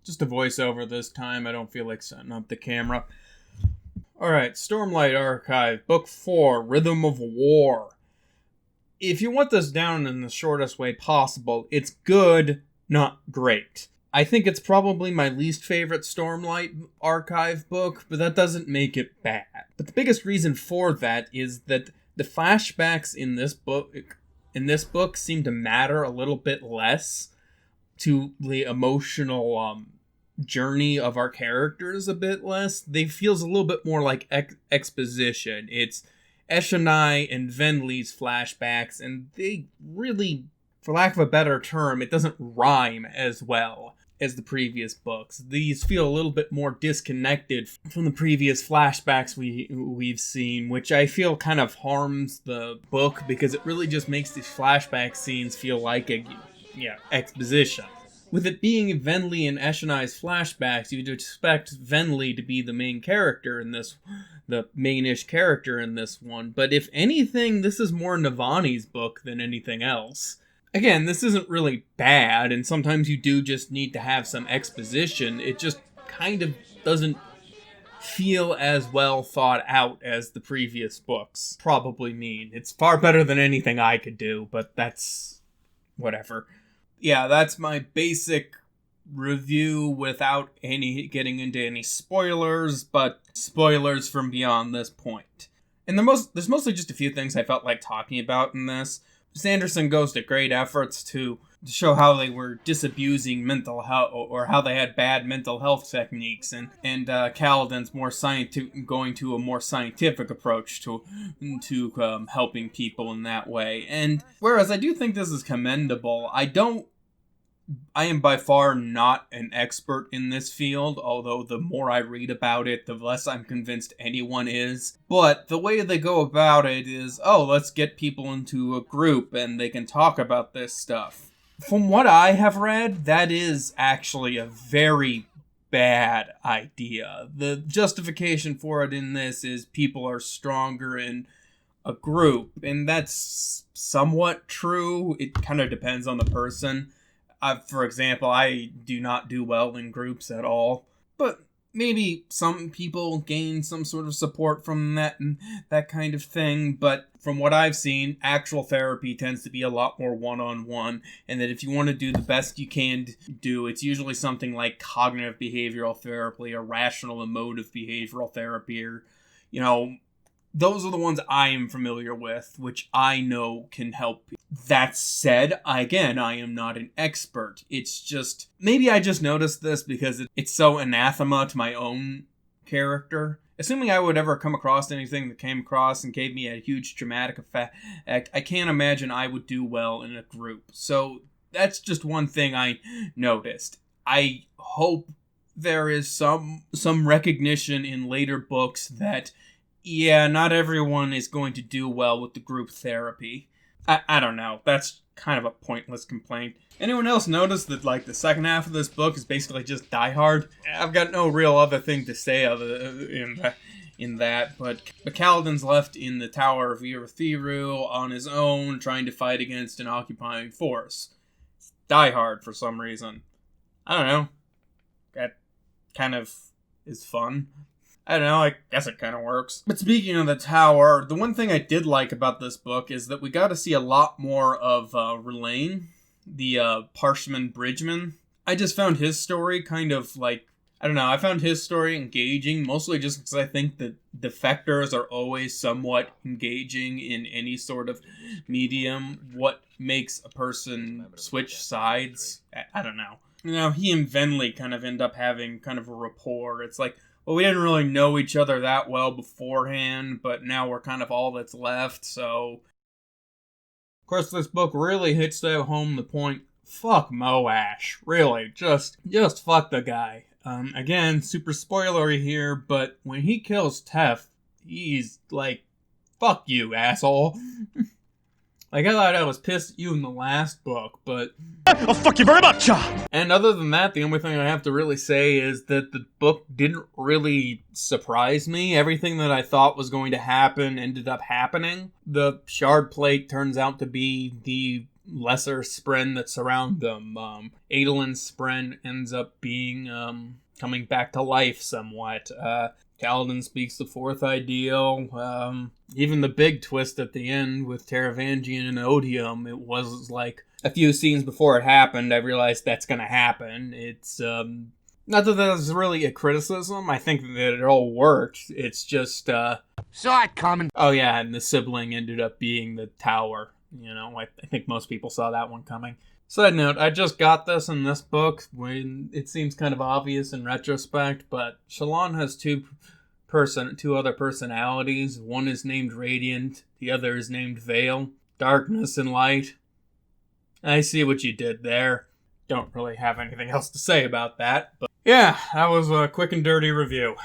Just a voiceover this time. I don't feel like setting up the camera. Alright, Stormlight Archive, Book 4, Rhythm of War. If you want this down in the shortest way possible, it's good, not great. I think it's probably my least favorite Stormlight Archive book, but that doesn't make it bad. But the biggest reason for that is that the flashbacks in this book seem to matter a little bit less to the emotional journey of our characters a bit less. They feels a little bit more like exposition. It's Eshonai and Venli's flashbacks, and they really, for lack of a better term, it doesn't rhyme as well as the previous books. These feel a little bit more disconnected from the previous flashbacks we've seen, which I feel kind of harms the book, because it really just makes these flashback scenes feel like exposition. With it being Venli and Eshonai's flashbacks, you'd expect Venli to be the main character in this, the mainish character in this one, but if anything, this is more Navani's book than anything else. Again, this isn't really bad, and sometimes you do just need to have some exposition. It just kind of doesn't feel as well thought out as the previous books probably mean. It's far better than anything I could do, but that's whatever. Yeah, that's my basic review without getting into any spoilers, but spoilers from beyond this point. And there's mostly just a few things I felt like talking about in this. Sanderson goes to great efforts to show how they were disabusing mental health, or how they had bad mental health techniques, and Kaladin's more going to a more scientific approach to helping people in that way. And whereas I do think this is commendable, I am by far not an expert in this field, although the more I read about it, the less I'm convinced anyone is. But the way they go about it is, let's get people into a group and they can talk about this stuff. From what I have read, that is actually a very bad idea. The justification for it in this is people are stronger in a group, and that's somewhat true. It kind of depends on the person. For example, I do not do well in groups at all, but maybe some people gain some sort of support from that and that kind of thing. But from what I've seen, actual therapy tends to be a lot more one-on-one, and that if you want to do the best you can do, it's usually something like cognitive behavioral therapy or rational emotive behavioral therapy, or, those are the ones I am familiar with, which I know can help. That said, I am not an expert. It's just, maybe I just noticed this because it's so anathema to my own character. Assuming I would ever come across anything that came across and gave me a huge traumatic effect, I can't imagine I would do well in a group. So that's just one thing I noticed. I hope there is some recognition in later books that not everyone is going to do well with the group therapy. I don't know. That's kind of a pointless complaint. Anyone else notice that, the second half of this book is basically just Die Hard? I've got no real other thing to say in that, but Kaladin's left in the Tower of Irithiru on his own, trying to fight against an occupying force. It's Die Hard for some reason. I don't know. That kind of is fun. I don't know, I guess it kind of works. But speaking of the tower, the one thing I did like about this book is that we got to see a lot more of Relaine, the Parshman Bridgeman. I just found his story kind of I found his story engaging, mostly just because I think that defectors are always somewhat engaging in any sort of medium. What makes a person switch sides? I don't know. He and Venli kind of end up having kind of a rapport. It's like, well, we didn't really know each other that well beforehand, but now we're kind of all that's left, so... Of course, this book really hits home the point, fuck Moash. Really, just fuck the guy. Again, super spoilery here, but when he kills Tef, he's like, fuck you, asshole. I thought I was pissed at you in the last book, but... Oh, fuck you very much! And other than that, the only thing I have to really say is that the book didn't really surprise me. Everything that I thought was going to happen ended up happening. The shard plate turns out to be the lesser Spren that surround them. Adolin's Spren ends up being, coming back to life somewhat. Kaladin speaks the fourth ideal. Even the big twist at the end with Taravangian and Odium, it was like a few scenes before it happened, I realized that's going to happen. It's, not that that's really a criticism. I think that it all worked. It's just, Saw it coming. Oh yeah, and the sibling ended up being the tower. You know, I think most people saw that one coming. Side note, I just got this in this book when it seems kind of obvious in retrospect, but Shallan has two other personalities. One is named Radiant, the other is named Veil. Darkness and light. I see what you did there. Don't really have anything else to say about that, but yeah, that was a quick and dirty review.